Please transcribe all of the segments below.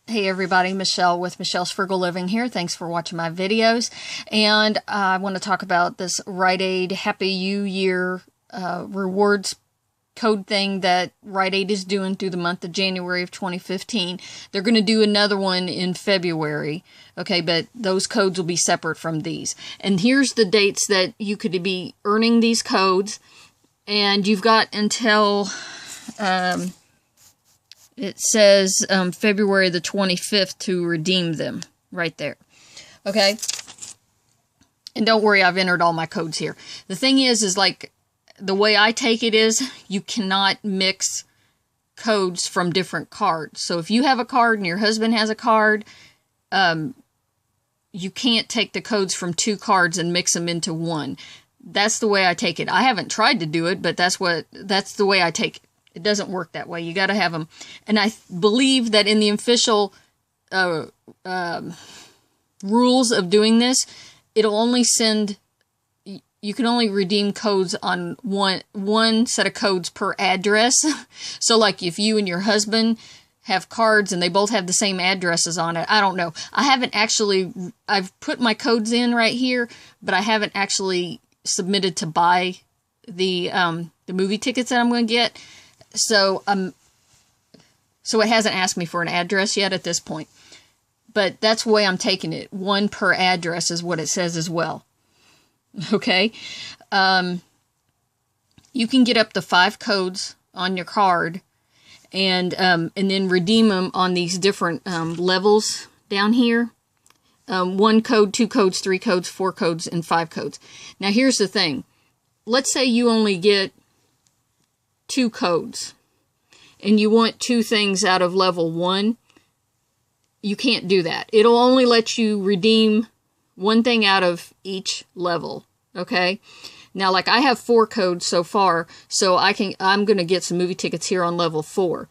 Hey everybody, Michelle with Michelle's Frugal Living here. Thanks for watching my videos. And I want to talk about this Rite Aid Happy New Year rewards code thing that Rite Aid is doing through the month of January of 2015. They're going to do another one in February, okay, but those codes will be separate from these. And here's the dates that you could be earning these codes, and you've got until... it says February the 25th to redeem them right there. Okay? And don't worry, I've entered all my codes here. The thing is like, the way I take it is, you cannot mix codes from different cards. So if you have a card and your husband has a card, you can't take the codes from two cards and mix them into one. That's the way I take it. I haven't tried to do it, but that's the way I take it. It doesn't work that way. You got to have them. And I believe that in the official rules of doing this, it'll only send... You can only redeem codes on one set of codes per address. So like if you and your husband have cards and they both have the same addresses on it, I don't know. I've put my codes in right here, but I haven't actually submitted to buy the movie tickets that I'm going to get. So it hasn't asked me for an address yet at this point. But that's the way I'm taking it. One per address is what it says as well. Okay? You can get up to 5 codes on your card and then redeem them on these different levels down here. 1 code, 2 codes, 3 codes, 4 codes, and 5 codes. Now here's the thing. Let's say you only get 2 codes and you want 2 things out of level 1. You can't do that. It'll only let you redeem 1 thing out of each level. Okay? Now, like, I have 4 codes so far, so I'm going to get some movie tickets here on level 4.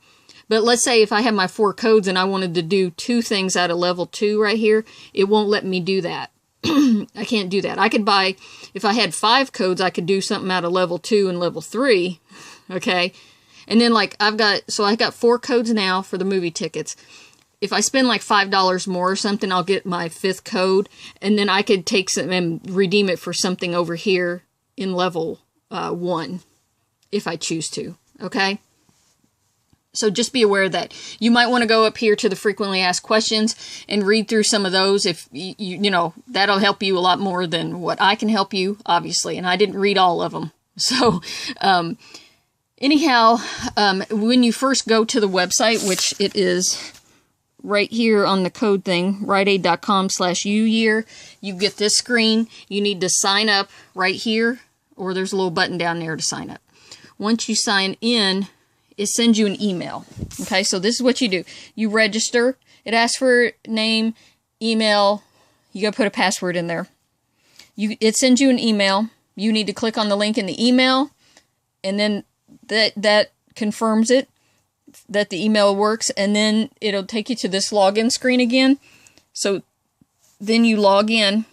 But let's say if I have my 4 codes and I wanted to do 2 things out of level 2 right here, it won't let me do that. I can't do that. I could buy, if I had 5 codes, I could do something out of level 2 and level 3. Okay? And then, like, I got 4 codes now for the movie tickets. If I spend like $5 more or something, I'll get my 5th code, and then I could take some and redeem it for something over here in level 1, if I choose to. Okay? So just be aware that you might want to go up here to the frequently asked questions and read through some of those. If you know, that'll help you a lot more than what I can help you, obviously. And I didn't read all of them. So, anyhow, when you first go to the website, which it is right here on the code thing, riteaid.com/uyear, you get this screen. You need to sign up right here, or there's a little button down there to sign up. Once you sign in, it sends you an email. Okay, so this is what you do. You register. It asks for name, email. You got to put a password in there. It sends you an email. You need to click on the link in the email, and then that confirms it, that the email works, and then it'll take you to this login screen again. So then you log in,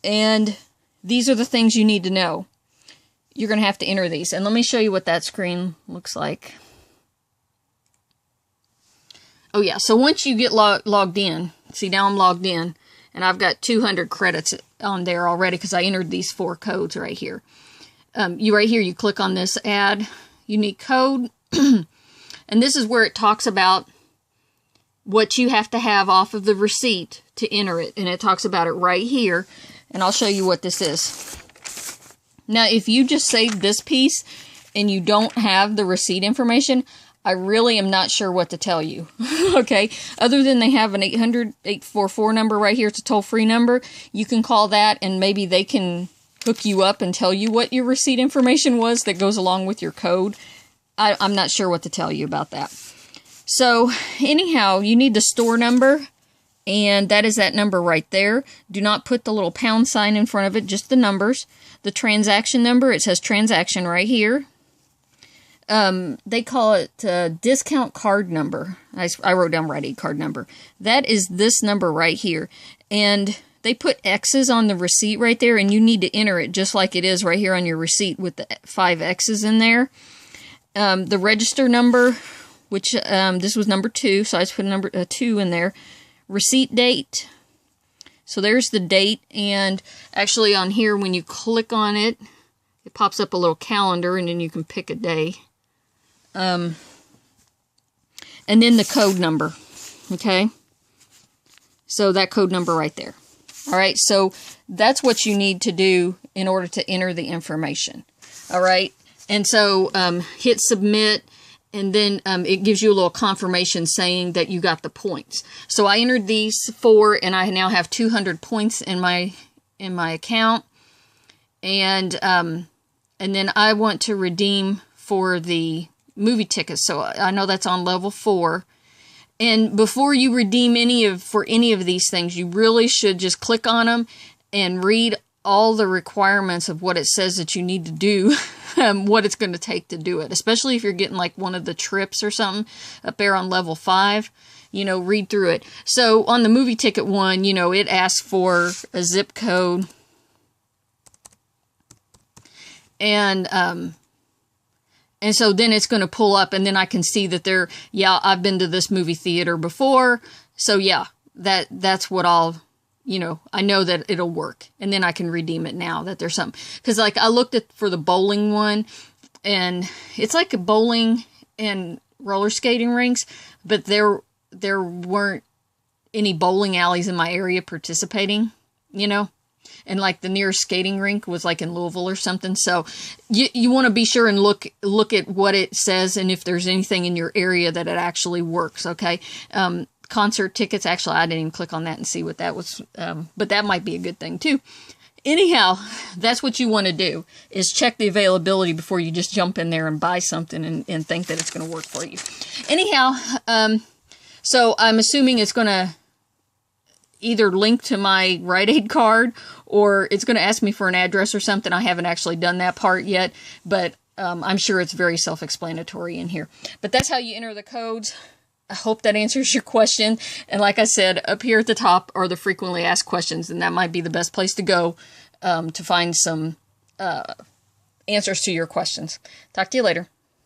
and these are the things you need to know. You're going to have to enter these. And let me show you what that screen looks like. Oh yeah, so once you get logged in, see now I'm logged in, and I've got 200 credits on there already because I entered these 4 codes right here. Right here, you click on this add unique code, and this is where it talks about what you have to have off of the receipt to enter it, and it talks about it right here, and I'll show you what this is. Now, if you just saved this piece and you don't have the receipt information, I really am not sure what to tell you, okay? Other than they have an 800-844 number right here. It's a toll-free number. You can call that, and maybe they can hook you up and tell you what your receipt information was that goes along with your code. I'm not sure what to tell you about that. So, anyhow, you need the store number, and that is that number right there. Do not put the little pound sign in front of it, just the numbers. The transaction number, it says transaction right here. They call it discount card number. I wrote down Rite Aid card number. That is this number right here. And they put X's on the receipt right there, and you need to enter it just like it is right here on your receipt with the 5 X's in there. The register number which this was number 2, so I just put number 2 in there. Receipt date. So there's the date, and actually on here, when you click on it, it pops up a little calendar, and then you can pick a day. And then the code number, okay? So that code number right there. All right, so that's what you need to do in order to enter the information. All right, and so hit submit, and then it gives you a little confirmation saying that you got the points. So I entered these 4, and I now have 200 points in my account, and then I want to redeem for the movie tickets. So I know that's on level 4. And before you redeem for any of these things, you really should just click on them and read all the requirements of what it says that you need to do, what it's going to take to do it. Especially if you're getting like one of the trips or something up there on level 5, you know, read through it. So on the movie ticket one, you know, it asks for a zip code. And so then it's going to pull up, and then I can see that I've been to this movie theater before. So yeah, that's what I know that it'll work. And then I can redeem it now that there's something. Because like I looked for the bowling one, and it's like a bowling and roller skating rinks, but there weren't any bowling alleys in my area participating, you know. And like the nearest skating rink was like in Louisville or something. So you want to be sure and look at what it says, and if there's anything in your area that it actually works. Okay. Concert tickets. Actually, I didn't even click on that and see what that was. But that might be a good thing too. Anyhow, that's what you want to do, is check the availability before you just jump in there and buy something and think that it's going to work for you. Anyhow, so I'm assuming it's going to either link to my Rite Aid card, or it's going to ask me for an address or something. I haven't actually done that part yet, but I'm sure it's very self-explanatory in here. But that's how you enter the codes. I hope that answers your question. And like I said, up here at the top are the frequently asked questions, and that might be the best place to go to find some answers to your questions. Talk to you later.